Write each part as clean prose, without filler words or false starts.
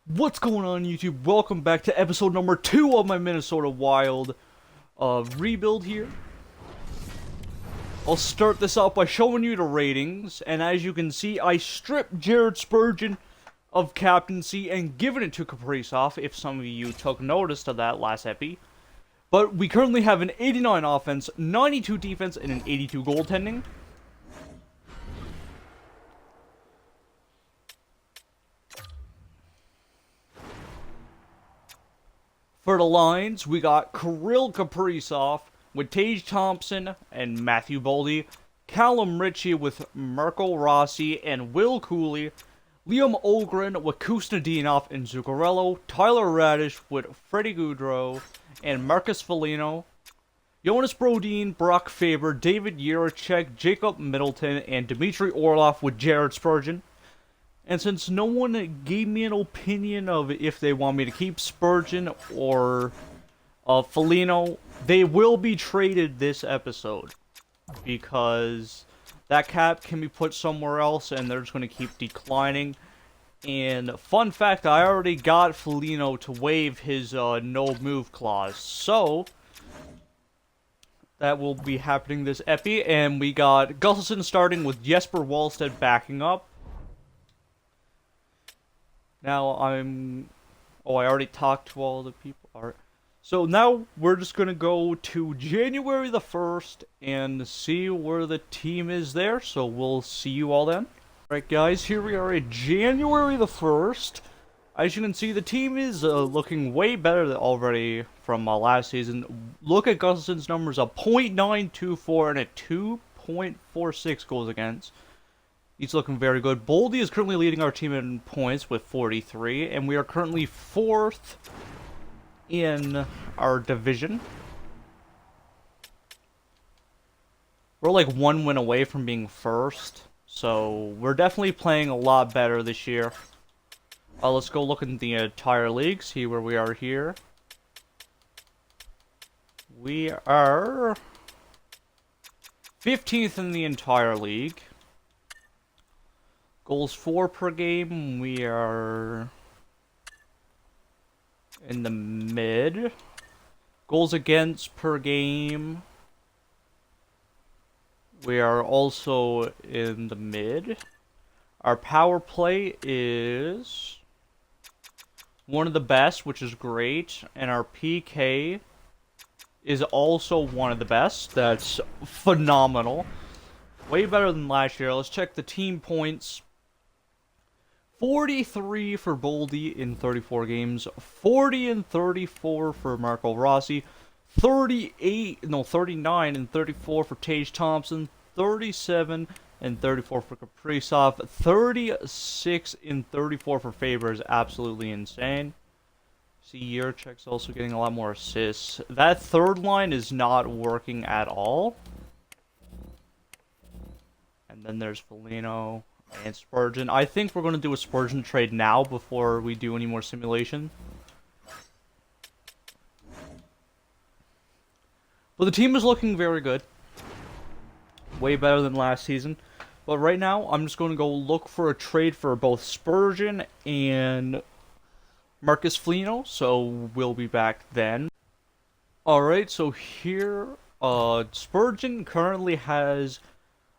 What's going on, YouTube? Welcome back to episode number 2 of my Minnesota Wild rebuild here. I'll start this out by showing you the ratings, and as you can see, I stripped Jared Spurgeon of captaincy and given it to Kaprizov, if some of you took notice of that last epi. But we currently have an 89 offense, 92 defense, and an 82 goaltending. For the lines, we got Kirill Kaprizov with Tage Thompson and Matthew Boldy, Callum Ritchie with Marco Rossi and Will Cooley, Liam Ogren with Kustadinov and Zuccarello, Tyler Radish with Freddie Gaudreau and Marcus Foligno, Jonas Brodin, Brock Faber, David Jiricek, Jacob Middleton, and Dmitry Orlov with Jared Spurgeon. And since no one gave me an opinion of if they want me to keep Spurgeon or Foligno, they will be traded this episode. Because that cap can be put somewhere else and they're just going to keep declining. And fun fact, I already got Foligno to waive his no move clause. So, that will be happening this epi. And we got Gustafsson starting with Jesper Wallstedt backing up. Now I already talked to all the people. Alright. So now we're just going to go to January the 1st and see where the team is there. So we'll see you all then. Alright guys, here we are at January the 1st. As you can see, the team is looking way better already from last season. Look at Gustafsson's numbers, a .924 and a 2.46 goals against. He's looking very good. Boldy is currently leading our team in points with 43, and we are currently 4th in our division. We're like 1 win away from being 1st, so we're definitely playing a lot better this year. Let's go look in the entire league, see where we are here. We are 15th in the entire league. Goals for per game, we are in the mid. Goals against per game, we are also in the mid. Our power play is one of the best, which is great. And our PK is also one of the best. That's phenomenal. Way better than last year. Let's check the team points. 43 for Boldy in 34 games, 40 and 34 for Marco Rossi, 39 and 34 for Tage Thompson, 37 and 34 for Kaprizov, 36 and 34 for Faber is absolutely insane. See, Jiricek's also getting a lot more assists. That third line is not working at all. And then there's Foligno and Spurgeon. I think we're going to do a Spurgeon trade now before we do any more simulation. But the team is looking very good. Way better than last season. But right now, I'm just going to go look for a trade for both Spurgeon and Marcus Foligno. So we'll be back then. Alright, so here, Spurgeon currently has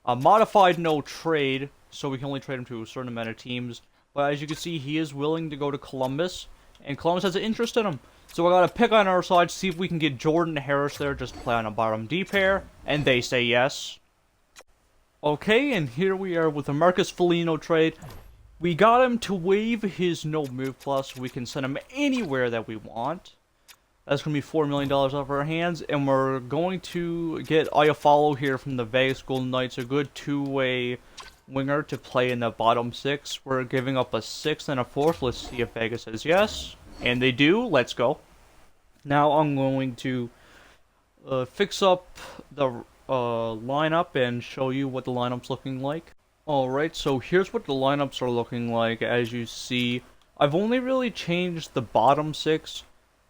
a modified no trade. So we can only trade him to a certain amount of teams. But as you can see, he is willing to go to Columbus. And Columbus has an interest in him. So I got to pick on our side to see if we can get Jordan Harris there. Just play on a bottom D pair. And they say yes. Okay, and here we are with the Marcus Foligno trade. We got him to waive his no move clause. So we can send him anywhere that we want. That's going to be $4 million off our hands. And we're going to get Iafallo here from the Vegas Golden Knights. A good two-way winger to play in the bottom 6. We're giving up a 6th and a 4th. Let's see if Vegas says yes. And they do. Let's go. Now I'm going to fix up the lineup and show you what the lineup's looking like. Alright, so here's what the lineups are looking like. As you see, I've only really changed the bottom 6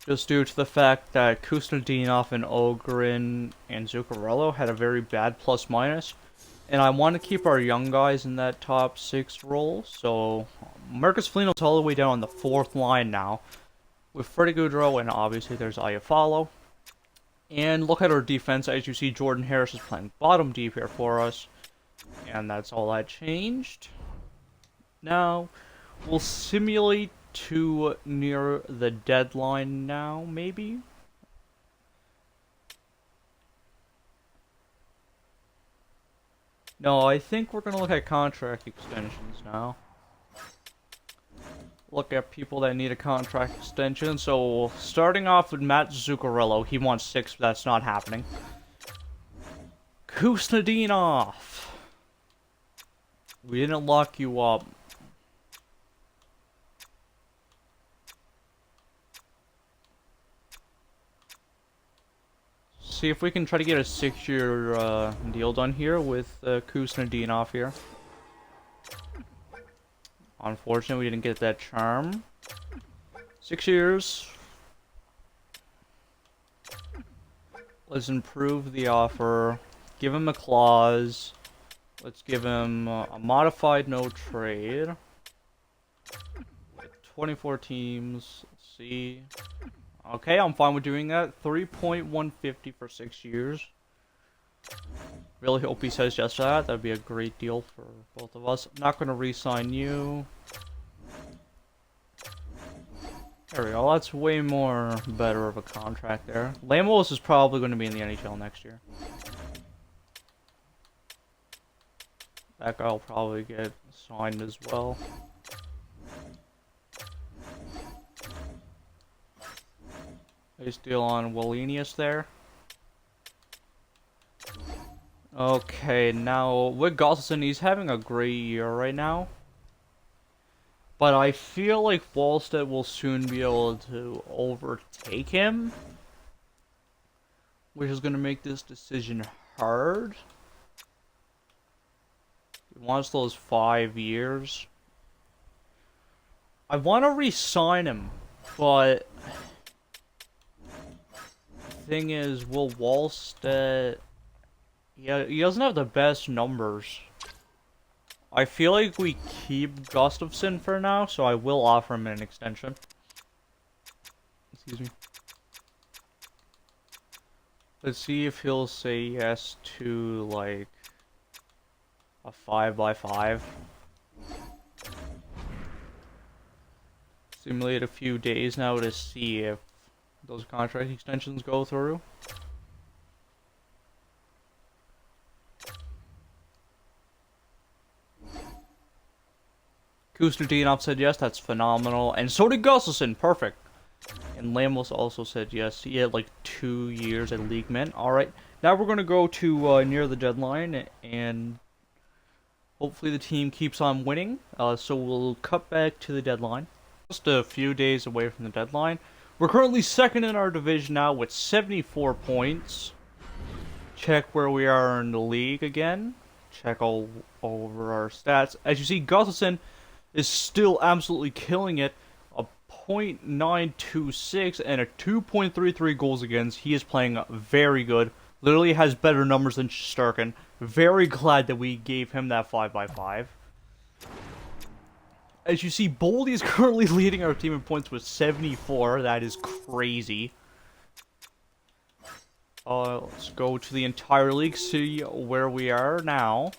just due to the fact that Kustadinov and Ogren and Zuccarello had a very bad plus-minus. And I want to keep our young guys in that top 6 role. So Marcus Foligno's all the way down on the 4th line now. With Freddie Gaudreau, and obviously there's Iafallo. And look at our defense. As you see, Jordan Harris is playing bottom deep here for us. And that's all that changed. Now, we'll simulate to near the deadline now, maybe? No, I think we're going to look at contract extensions now. Look at people that need a contract extension. So, starting off with Matt Zuccarello. He wants 6, but that's not happening. Kuznetsov. We didn't lock you up. See if we can try to get a 6-year deal done here with Kuznetsov here. Unfortunately, we didn't get that charm. 6 years. Let's improve the offer. Give him a clause. Let's give him a modified no trade. 24 teams. Let's see. Okay, I'm fine with doing that. 3.150 for 6 years. Really hope he says just that. That'd be a great deal for both of us. I'm not going to re-sign you. There we go. That's way more better of a contract there. Lamos is probably going to be in the NHL next year. That guy will probably get signed as well. Nice deal on Wallenius there. Okay, now with Gustafsson, he's having a great year right now. But I feel like Wallstedt will soon be able to overtake him, which is going to make this decision hard. He wants those 5 years. I want to re-sign him, but the thing is, will Wallstedt... Yeah, he doesn't have the best numbers. I feel like we keep Gustafsson for now, so I will offer him an extension. Excuse me. Let's see if he'll say yes to, like, a 5x5. Simulate a few days now to see if those contract extensions go through. Kuznetsov said yes, that's phenomenal. And so did Gustafsson, perfect. And Lamos also said yes. He had like 2 years at League Mint. Alright, now we're going to go to near the deadline. And hopefully the team keeps on winning. So we'll cut back to the deadline. Just a few days away from the deadline. We're currently second in our division now with 74 points. Check where we are in the league again. Check all over our stats. As you see, Gustafsson is still absolutely killing it. A .926 and a 2.33 goals against. He is playing very good. Literally has better numbers than Shesterkin. Very glad that we gave him that 5x5. As you see, Boldy is currently leading our team in points with 74. That is crazy. Let's go to the entire league, see where we are now.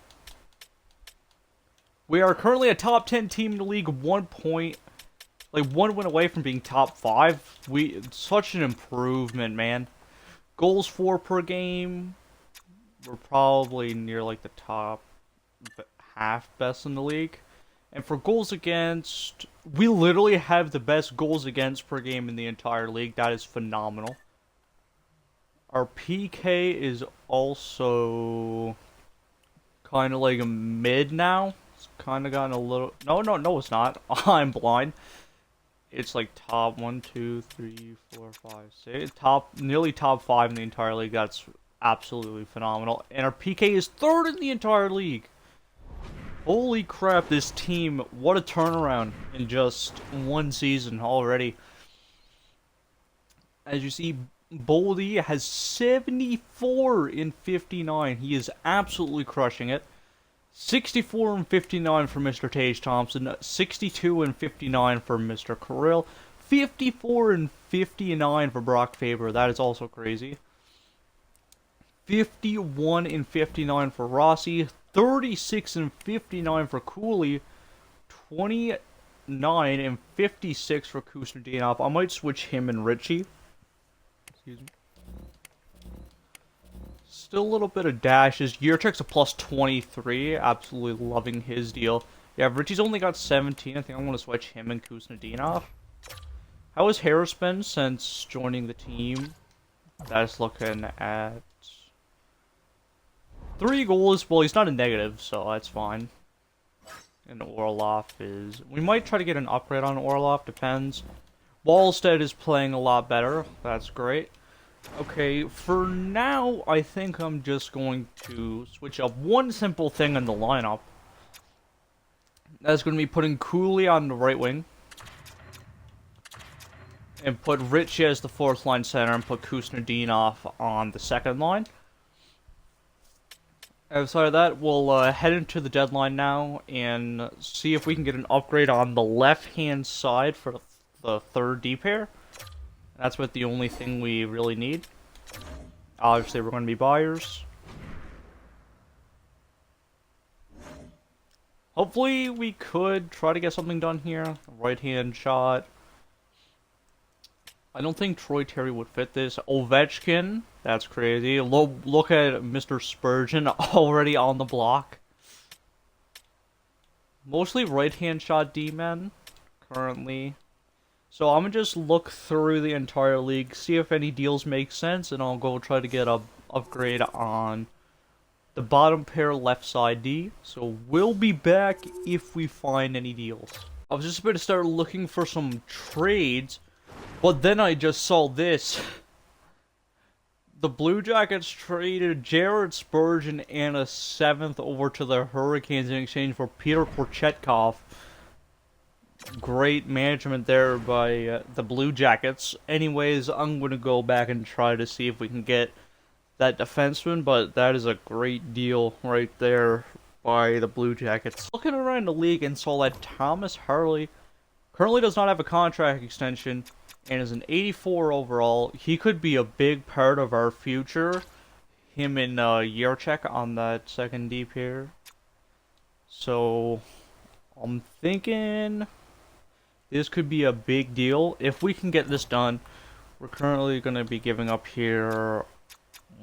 We are currently a top 10 team in the league, 1 win away from being top 5. Such an improvement, man. Goals for per game, we're probably near like the top half best in the league. And for goals against, we literally have the best goals against per game in the entire league. That is phenomenal. Our PK is also kind of like a mid now. It's kind of gotten a little... No, it's not. I'm blind. It's like top 1, 2, 3, 4, 5, 6. Nearly top 5 in the entire league. That's absolutely phenomenal. And our PK is 3rd in the entire league. Holy crap, this team, what a turnaround in just 1 season already. As you see, Boldy has 74 in 59. He is absolutely crushing it. 64 and 59 for Mr. Tage Thompson, 62 and 59 for Mr. Kirill, 54 and 59 for Brock Faber. That is also crazy. 51 and 59 for Rossi, 36 and 59 for Cooley, 29 and 56 for Kuznetsov. I might switch him and Richie. Excuse me. Still a little bit of dashes. Yurchek's a plus 23. Absolutely loving his deal. Yeah, Richie's only got 17. I think I'm going to switch him and Kuznetsov. How has Harris been since joining the team? That's looking at 3 goals. Well, he's not a negative, so that's fine. And Orlov is... We might try to get an upgrade on Orlov, depends. Wallstead is playing a lot better. That's great. Okay, for now, I think I'm just going to switch up one simple thing in the lineup. That's going to be putting Cooley on the right wing. And put Richie as the 4th line center and put Kuznetsov on the 2nd line. Outside of that, we'll head into the deadline now and see if we can get an upgrade on the left-hand side for the 3rd D pair. That's what the only thing we really need. Obviously, we're going to be buyers. Hopefully, we could try to get something done here. Right-hand shot. I don't think Troy Terry would fit this. Ovechkin, that's crazy. Look at Mr. Spurgeon already on the block. Mostly right-hand shot D-men currently. So I'm going to just look through the entire league, see if any deals make sense, and I'll go try to get a upgrade on the bottom pair left side D. So we'll be back if we find any deals. I was just about to start looking for some trades, but then I just saw this. The Blue Jackets traded Jared Spurgeon and a 7th over to the Hurricanes in exchange for Peter Korchetkov. Great management there by the Blue Jackets. Anyways, I'm going to go back and try to see if we can get that defenseman, but that is a great deal right there by the Blue Jackets. Looking around the league and saw that Thomas Harley currently does not have a contract extension and is an 84 overall. He could be a big part of our future. Him and Yurchek on that 2nd D pair. So I'm thinking this could be a big deal. If we can get this done, we're currently going to be giving up here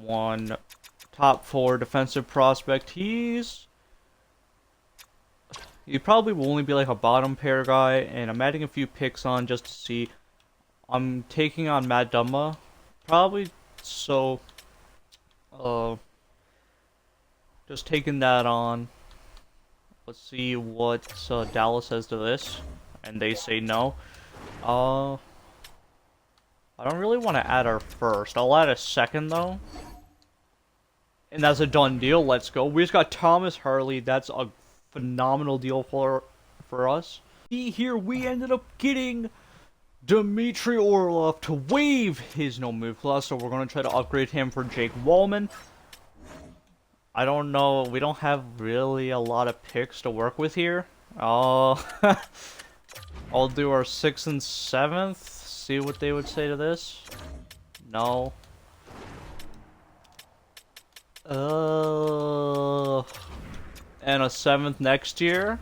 one top 4 defensive prospect. He probably will only be like a bottom pair guy, and I'm adding a few picks on just to see. I'm taking on Matt Dumba, probably, so just taking that on. Let's see what Dallas says to this. And they say no. I don't really want to add our 1st. I'll add a 2nd, though. And that's a done deal. Let's go. We just got Thomas Harley. That's a phenomenal deal for us. See here, we ended up getting Dmitry Orlov to waive his no-move clause, so we're going to try to upgrade him for Jake Wallman. I don't know. We don't have really a lot of picks to work with here. I'll do our 6th and 7th. See what they would say to this. No. And a 7th next year.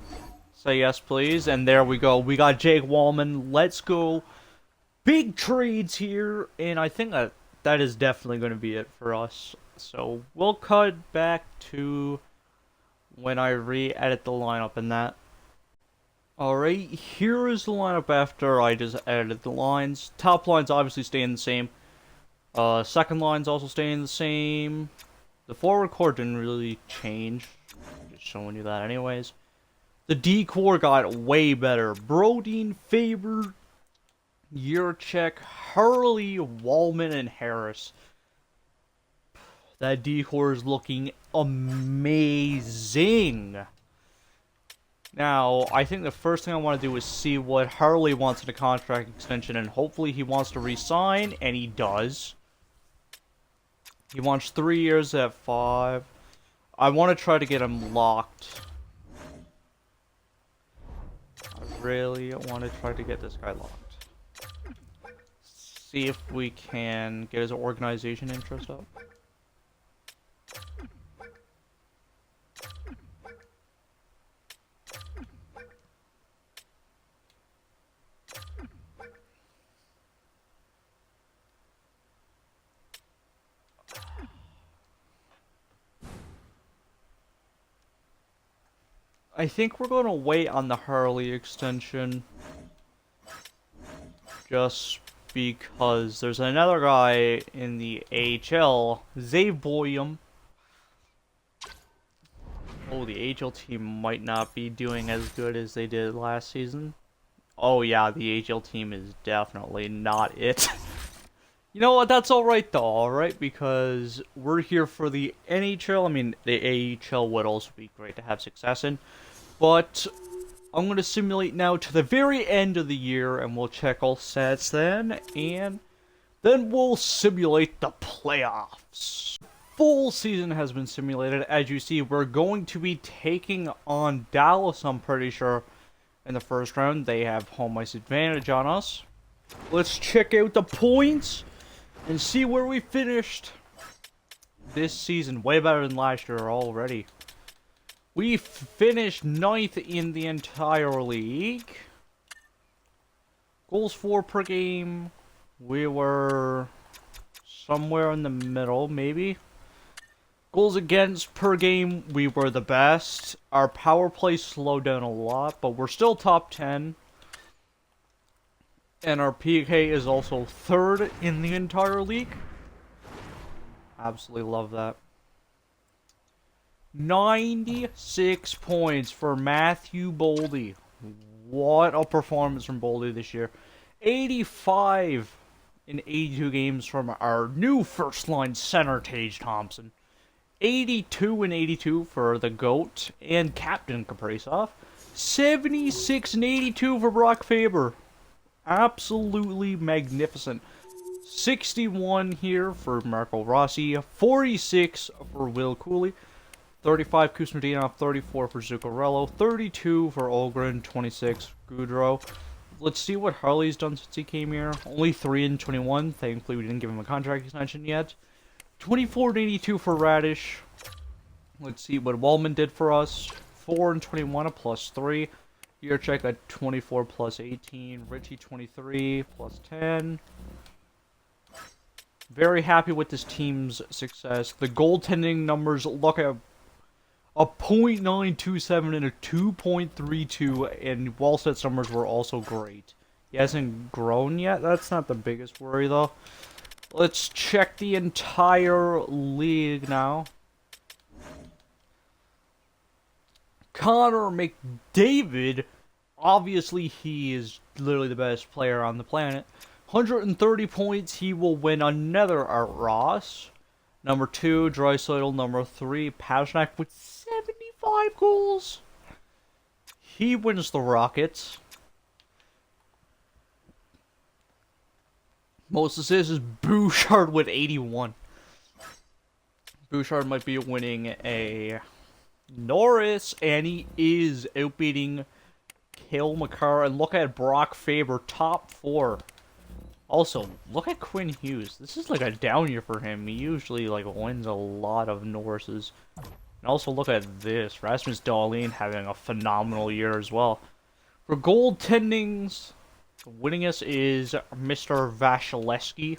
Say yes, please. And there we go. We got Jake Wallman. Let's go. Big trades here. And I think that is definitely going to be it for us. So we'll cut back to when I re-edit the lineup and that. Alright, here is the lineup after I just edited the lines. Top line's obviously staying the same. 2nd line's also staying the same. The forward core didn't really change. Just showing you that anyways. The D core got way better. Brodin, Faber, Yurchek, Hurley, Wallman, and Harris. That D core is looking amazing. Now, I think the first thing I want to do is see what Harley wants in a contract extension, and hopefully he wants to re-sign, and he does. He wants 3 years at 5. I want to try to get him locked. I really want to try to get this guy locked. See if we can get his organization interest up. I think we're going to wait on the Harley extension. Just because there's another guy in the AHL, Zayboyum. Oh, the AHL team might not be doing as good as they did last season. Oh yeah, the AHL team is definitely not it. You know what, that's alright though, alright? Because we're here for the NHL. I mean, the AHL would also be great to have success in. But I'm going to simulate now to the very end of the year, and we'll check all stats then, and then we'll simulate the playoffs. Full season has been simulated. As you see, we're going to be taking on Dallas, I'm pretty sure, in the first round. They have home ice advantage on us. Let's check out the points and see where we finished this season. Way better than last year already. We finished 9th in the entire league. Goals for per game, we were somewhere in the middle, maybe. Goals against per game, we were the best. Our power play slowed down a lot, but we're still top 10. And our PK is also 3rd in the entire league. Absolutely love that. 96 points for Matthew Boldy. What a performance from Boldy this year. 85 in 82 games from our new first-line center, Tage Thompson. 82 in 82 for the GOAT and Captain Kaprizov. 76 in 82 for Brock Faber. Absolutely magnificent. 61 here for Marco Rossi. 46 for Will Cooley. 35 Kuznetsov, 34 for Zuccarello, 32 for Olgren, 26 Goudreau. Let's see what Harley's done since he came here. Only 3 in 21. Thankfully, we didn't give him a contract extension yet. 24 and 82 for Radish. Let's see what Wallman did for us. 4 and 21, a +3. Yurchek at 24 plus 18. Richie 23 plus 10. Very happy with this team's success. The goaltending numbers look at a .927 and a 2.32, and Wallstedt's numbers were also great. He hasn't grown yet. That's not the biggest worry, though. Let's check the entire league now. Connor McDavid, obviously he is literally the best player on the planet. 130 points, he will win another Art Ross. Number 2, Draisaitl. Number 3, Pastrnak with 75 goals. He wins the Rockets. Most assists is Bouchard with 81. Bouchard might be winning a Norris, and he is outbeating Cale Makar. And look at Brock Faber, top 4. Also, look at Quinn Hughes. This is like a down year for him. He usually like wins a lot of Norrises. And also look at this. Rasmus Dahlin having a phenomenal year as well. For goaltendings, the winningest is Mr. Vasilevsky.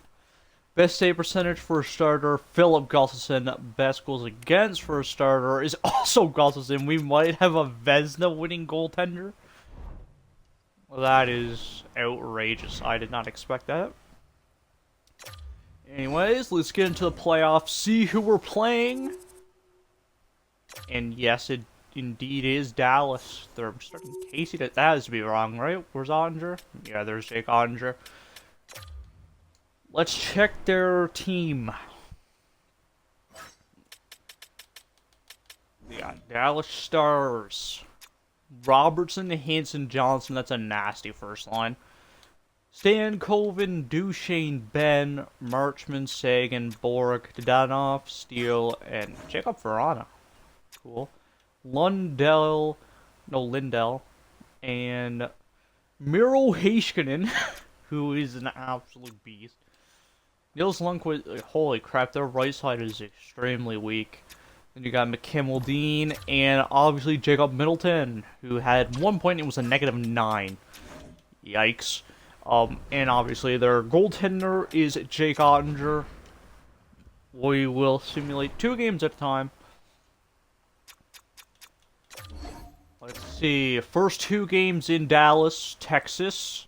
Best save percentage for a starter, Philip Gustafsson. Best goals against for a starter is also Gustafsson. We might have a Vezina winning goaltender. Well, that is outrageous. I did not expect that. Anyways, let's get into the playoffs, see who we're playing. And yes, it indeed is Dallas. They're starting Casey. That has to be wrong, right? Where's Ottinger? Yeah, there's Jake Ottinger. Let's check their team. We got Dallas Stars. Robertson, Hanson, Johnson. That's a nasty first line. Stankoven, Duchesne, Ben, Marchman, Sagan, Bork, Dadonov, Steele, and Jacob Verana. cool. Lundell, no, Lindell, and Miro Heiskanen, who is an absolute beast. Nils Lundqvist, holy crap, their right side is extremely weak. Then you got McKimmel Dean, and obviously Jacob Middleton, who had 1 point, it was a -9. Yikes. And obviously their goaltender is Jake Ottinger. We will simulate 2 games at a time. Let's see, first 2 games in Dallas, Texas.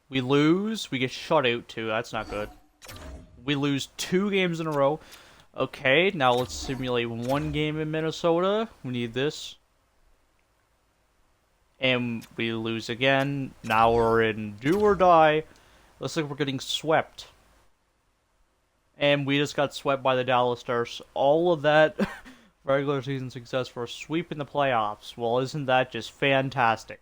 We lose, we get shut out too, that's not good. We lose 2 games in a row. Okay, now let's simulate 1 game in Minnesota. We need this. And we lose again. Now we're in do or die. Looks like we're getting swept. And we just got swept by the Dallas Stars. All of that regular season success for a sweep in the playoffs. Well, isn't that just fantastic?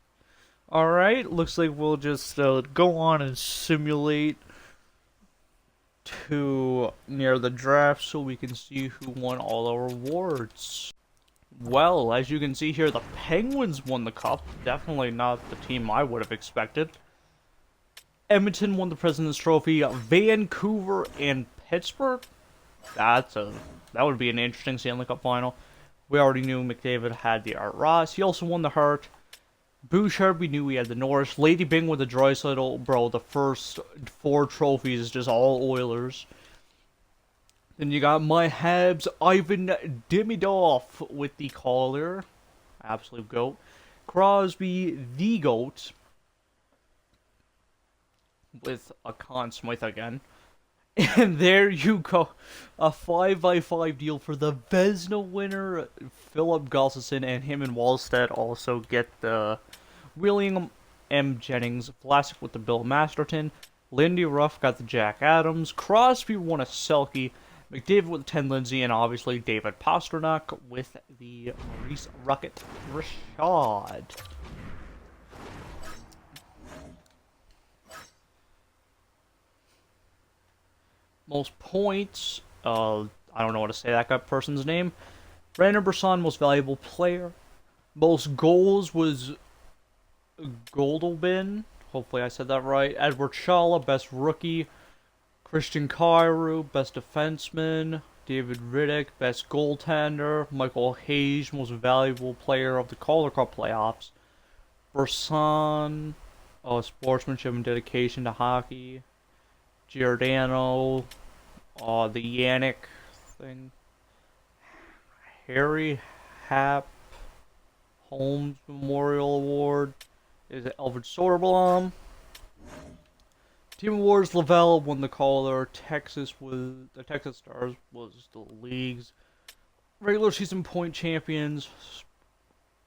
Alright, looks like we'll just go on and simulate to near the draft so we can see who won all our awards. Well, as you can see here, the Penguins won the cup. Definitely not the team I would have expected. Edmonton won the President's Trophy. Vancouver and Pittsburgh. That would be an interesting Stanley Cup final. We already knew McDavid had the Art Ross. He also won the Hart. Bouchard, we knew we had the Norris. Lady Bing with the Draisaitl. Bro, the first 4 trophies is just all Oilers. Then you got my Habs, Ivan Demidov with the Calder. Absolute GOAT. Crosby, the GOAT. With a Conn Smythe again. And there you go. A 5x5 deal for the Vezina winner, Philip Gustafsson, and him and Wallstedt also get the William M. Jennings. Vlasic with the Bill Masterton. Lindy Ruff got the Jack Adams. Crosby won a Selke. McDavid with the 10 Lindsay, and obviously David Pastrnak with the Maurice Rocket Richard. Most points, I don't know how to say that person's name. Brandon Brisson, most valuable player. Most goals was Goldobin. Hopefully I said that right. Edward Shala, best rookie. Christian Kyrou, best defenseman. David Riddick, best goaltender. Michael Hayes, most valuable player of the Calder Cup playoffs. Brisson, sportsmanship and dedication to hockey. Giordano, the Yannick thing. Harry Happ, Holmes Memorial Award. Is it Alfred Soderblom? Team Awards, Lavelle won the Calder. Texas Stars was the league's regular season point champions.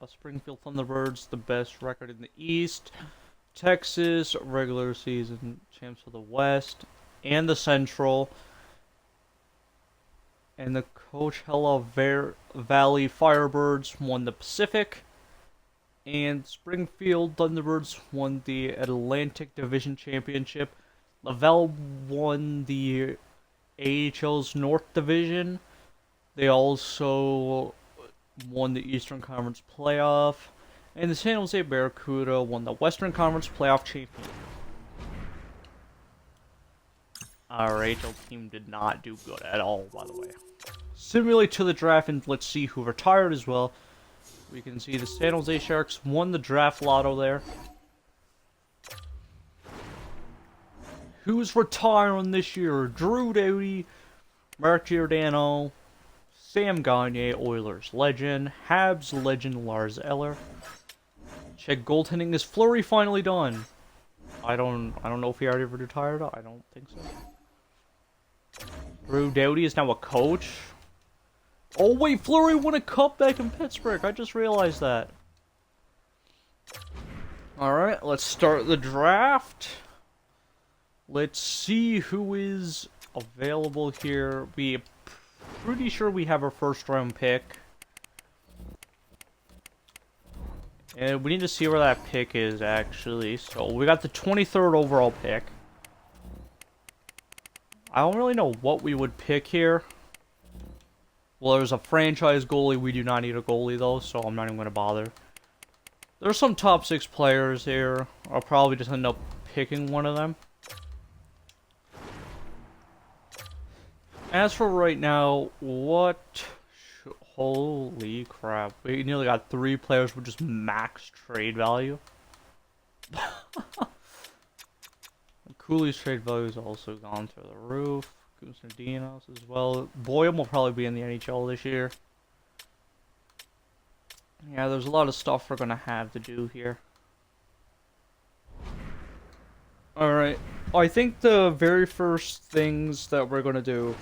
Springfield Thunderbirds, the best record in the East. Texas, regular season champs for the West and the Central. And the Coachella Valley Firebirds won the Pacific. And Springfield Thunderbirds won the Atlantic Division Championship. Lavelle won the AHL's North Division. They also won the Eastern Conference Playoff. And the San Jose Barracuda won the Western Conference Playoff Champion. Our AHL team did not do good at all, by the way. Simulate to the draft, and let's see who retired as well. We can see the San Jose Sharks won the draft lotto there. Who's retiring this year? Drew Doughty, Mark Giordano, Sam Gagner, Oilers legend, Habs legend Lars Eller. Check goaltending. Is Fleury finally done? I don't know if he already retired. I don't think so. Drew Doughty is now a coach. Oh wait, Fleury won a cup back in Pittsburgh. I just realized that. Alright, let's start the draft. Let's see who is available here. We're pretty sure we have our first round pick. And we need to see where that pick is, actually. So, we got the 23rd overall pick. I don't really know what we would pick here. Well, there's a franchise goalie. We do not need a goalie, though, so I'm not even going to bother. There's some top 6 players here. I'll probably just end up picking one of them. As for right now, what... Holy crap. We nearly got 3 players with just max trade value. Cooley's trade value has also gone through the roof. Konstantinos as well. Boyum will probably be in the NHL this year. Yeah, there's a lot of stuff we're gonna have to do here. Alright. I think the very first things that we're gonna do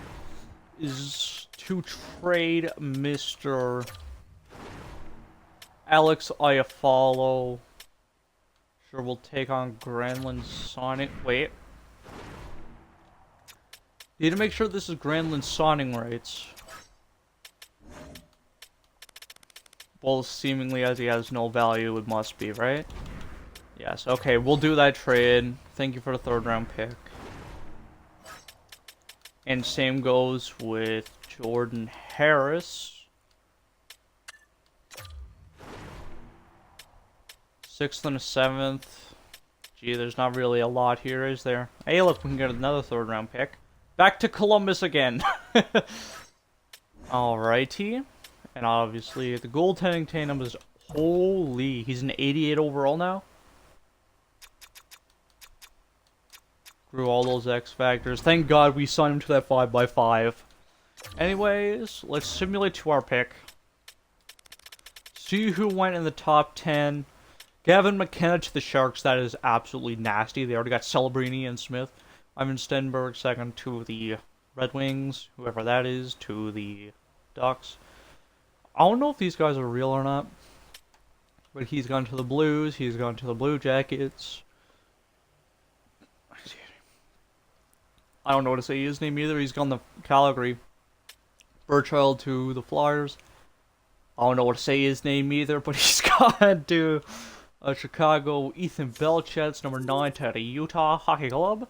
is to trade Mr. Alex Iafallo. Sure, we'll take on Granlund Sonic. Wait. Need to make sure this is Granlund Sonic rights. Well, seemingly as he has no value, it must be, right? Yes, okay, we'll do that trade. Thank you for the 3rd round pick. And same goes with Jordan Harris. 6th and a 7th. Gee, there's not really a lot here, is there? Hey, look, we can get another 3rd round pick. Back to Columbus again. Alrighty. And obviously, the goaltending tandem is... Holy, he's an 88 overall now? Grew all those X factors. Thank God we signed him to that 5x5. Anyways, let's simulate to our pick. See who went in the top 10. Gavin McKenna to the Sharks. That is absolutely nasty. They already got Celebrini and Smith. Ivan Stenberg second to the Red Wings. Whoever that is. To the Ducks. I don't know if these guys are real or not. But he's gone to the Blues. He's gone to the Blue Jackets. I don't know what to say his name either. He's gone to Calgary. Burchild to the Flyers. I don't know what to say his name either, but he's gone to Chicago. Ethan Belchet's number 9 to the Utah Hockey Club.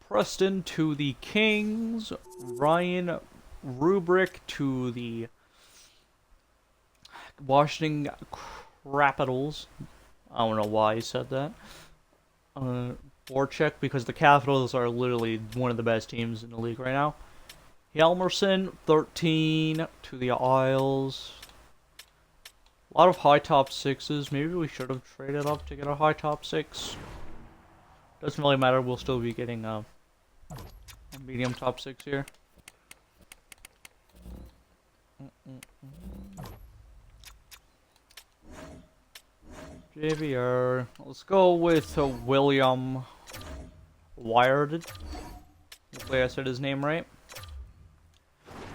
Preston to the Kings. Ryan Rubrick to the Washington Capitals. I don't know why he said that. Voracek, because the Capitals are literally one of the best teams in the league right now. Hjalmarsson, 13 to the Isles. A lot of high top 6s. Maybe we should have traded up to get a high top 6. Doesn't really matter. We'll still be getting a medium top 6 here. JVR. Let's go with William Wired. Hopefully I said his name right.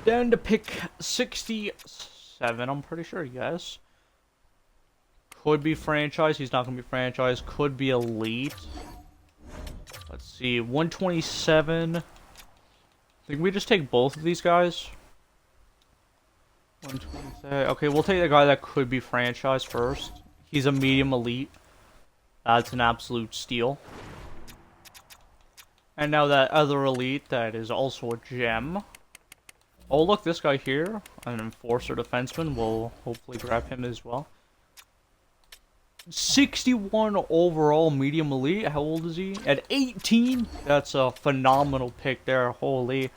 Down to pick 67, I'm pretty sure, yes. Could be franchise, he's not going to be franchise. Could be elite. Let's see, 127. I think we just take both of these guys. 127. Okay, we'll take the guy that could be franchise first. He's a medium elite. That's an absolute steal. And now that other elite that is also a gem. Oh, look, this guy here, an enforcer defenseman. We'll hopefully grab him as well. 61 overall medium elite. How old is he? At 18? That's a phenomenal pick there. Holy.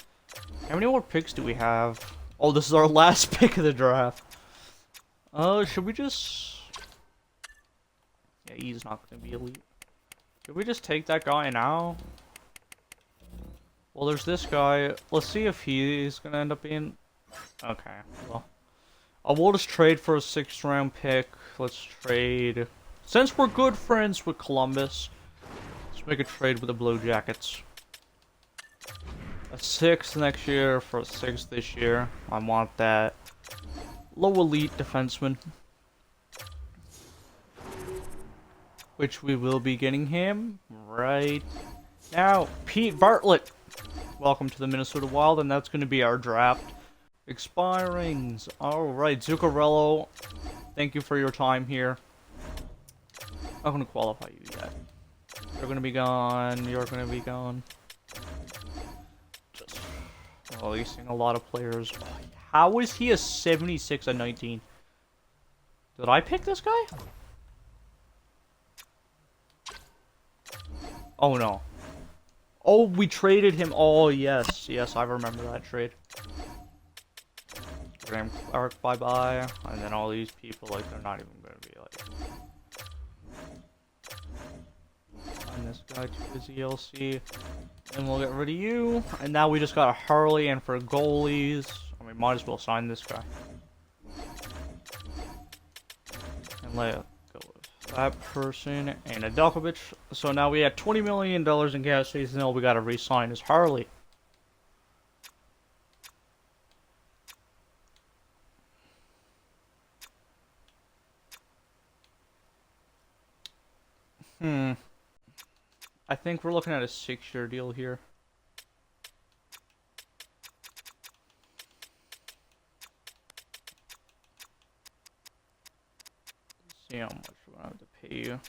How many more picks do we have? Oh, this is our last pick of the draft. Should we just... Yeah, he's not going to be elite. Should we just take that guy now? Well, there's this guy. Let's see if he's going to end up being... Okay, well. We'll just trade for a 6th round pick. Let's trade... Since we're good friends with Columbus, let's make a trade with the Blue Jackets. A 6th next year for a 6th this year. I want that. Low elite defenseman. Which we will be getting him right now. Pete Bartlett. Welcome to the Minnesota Wild, and that's going to be our draft. Expirings. Alright, Zuccarello. Thank you for your time here. I'm not going to qualify you yet. You're going to be gone. You're going to be gone. Just releasing a lot of players. Oh, How is he a 76 at 19? Did I pick this guy? Oh no. Oh, we traded him. Oh, yes. Yes, I remember that trade. Graham Clark, bye-bye. And then all these people, like, they're not even going to be, like... And this guy to his ELC. And we'll get rid of you. And now we just got a Harley, and for goalies... I mean, might as well sign this guy. And let it go with that person and a Delkovich. So now we have $20 million in gas space, and now we gotta re-sign his Harley. I think we're looking at a 6-year deal here. Let's see how much we're gonna have to pay you.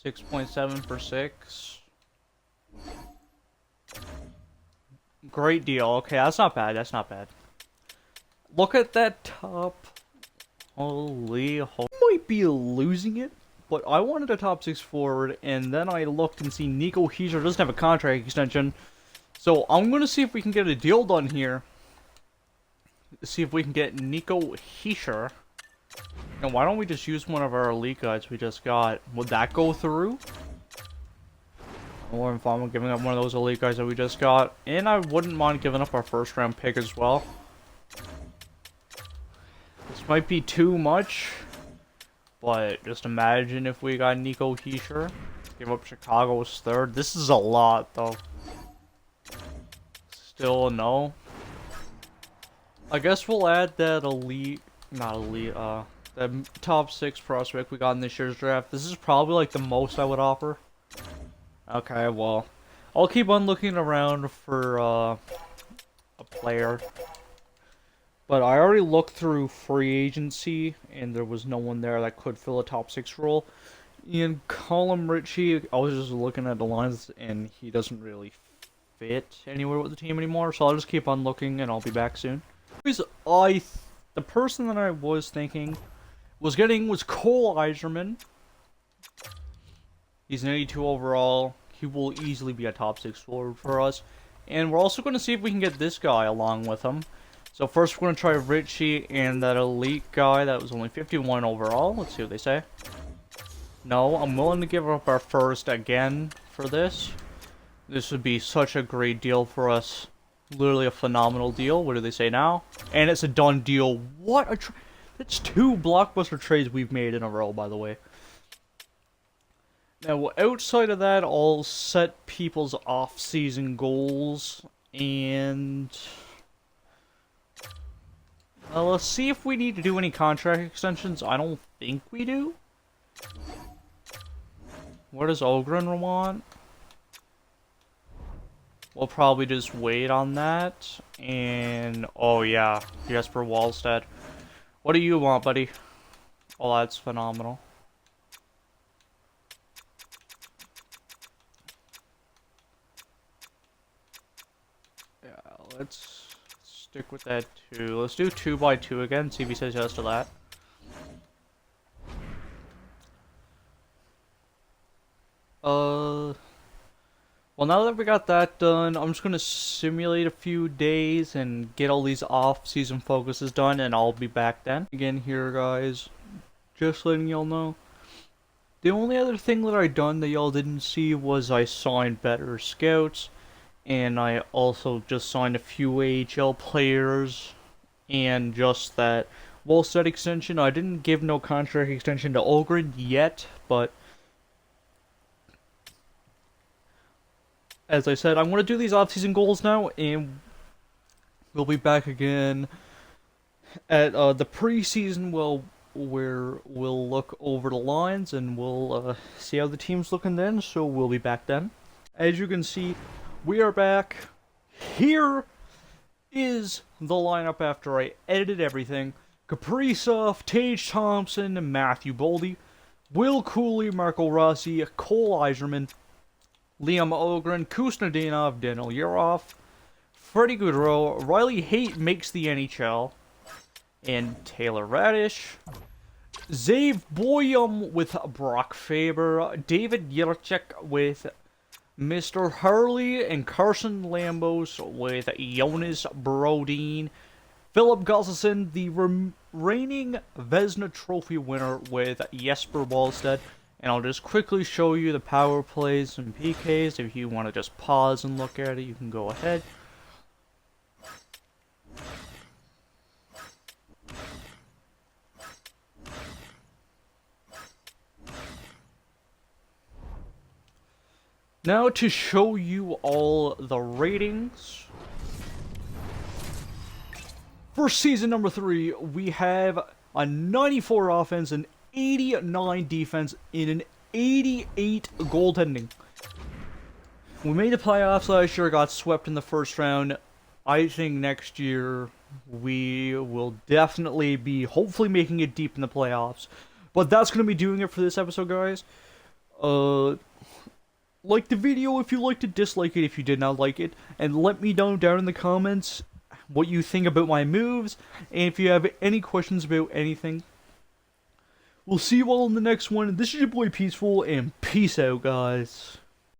$6.7 for 6. Great deal. Okay, that's not bad. That's not bad. Look at that top. Holy. Might be losing it, but I wanted a top 6 forward, and then I looked and see Nico Hischier doesn't have a contract extension. So I'm going to see if we can get a deal done here. See if we can get Nico Hischier. And why don't we just use one of our elite guys we just got? Would that go through? Or if I'm giving up one of those elite guys that we just got. And I wouldn't mind giving up our first round pick as well. This might be too much. But just imagine if we got Nico Hischier. Give up Chicago's third. This is a lot though. Still a no. I guess we'll add that elite, not elite, the top 6 prospect we got in this year's draft. This is probably like the most I would offer. Okay, well, I'll keep on looking around for a player. But I already looked through free agency, and there was no one there that could fill a top 6 role. And Colin Ritchie, I was just looking at the lines, and he doesn't really fit anywhere with the team anymore. So I'll just keep on looking, and I'll be back soon. The person that I was thinking was Cole Eiserman. He's an 82 overall. He will easily be a top 6 forward for us. And we're also going to see if we can get this guy along with him. So first we're going to try Ritchie and that elite guy that was only 51 overall. Let's see what they say. No, I'm willing to give up our first again for this. This would be such a great deal for us. Literally a phenomenal deal. What do they say now? And it's a done deal. What a that's 2 blockbuster trades we've made in a row, by the way. Now, outside of that, I'll set people's off-season goals, and let's see if we need to do any contract extensions. I don't think we do. What does Ogren want? We'll probably just wait on that, and oh yeah, Jesper Wallstedt. What do you want, buddy? Oh, that's phenomenal. Yeah, let's stick with that too. Let's do 2x2 again, see if he says yes to that. Well, now that we got that done, I'm just going to simulate a few days and get all these off-season focuses done, and I'll be back then. Again here, guys, just letting y'all know. The only other thing that I done that y'all didn't see was I signed better scouts, and I also just signed a few AHL players, and just that Wallstedt extension. I didn't give no contract extension to Ogren yet, but as I said, I'm going to do these off-season goals now, and we'll be back again at the preseason where we'll look over the lines, and we'll see how the team's looking then, so we'll be back then. As you can see, we are back. Here is the lineup after I edited everything. Kaprizov, Tage Thompson, and Matthew Boldy. Will Cooley, Marco Rossi, Cole Iserman, Liam Ogren, Kusnadinov, Daniel Yurov, Freddie Goudreau, Riley Haight makes the NHL, and Taylor Radish. Zave Boyum with Brock Faber, David Yurchek with Mr. Hurley, and Carson Lambos with Jonas Brodin. Philip Gustafsson, the reigning Vezina Trophy winner with Jesper Wallstedt. And I'll just quickly show you the power plays and PKs. If you want to just pause and look at it, you can go ahead. Now to show you all the ratings. For season number 3, we have a 94 offense, an 89 defense, and an 88 goaltending. We made the playoffs last year, got swept in the first round. I think next year we will definitely be hopefully making it deep in the playoffs. But that's going to be doing it for this episode, guys. Like the video if you liked it, dislike it if you did not like it, and let me know down in the comments what you think about my moves, and if you have any questions about anything. We'll see you all in the next one. This is your boy Peaceful, and peace out, guys.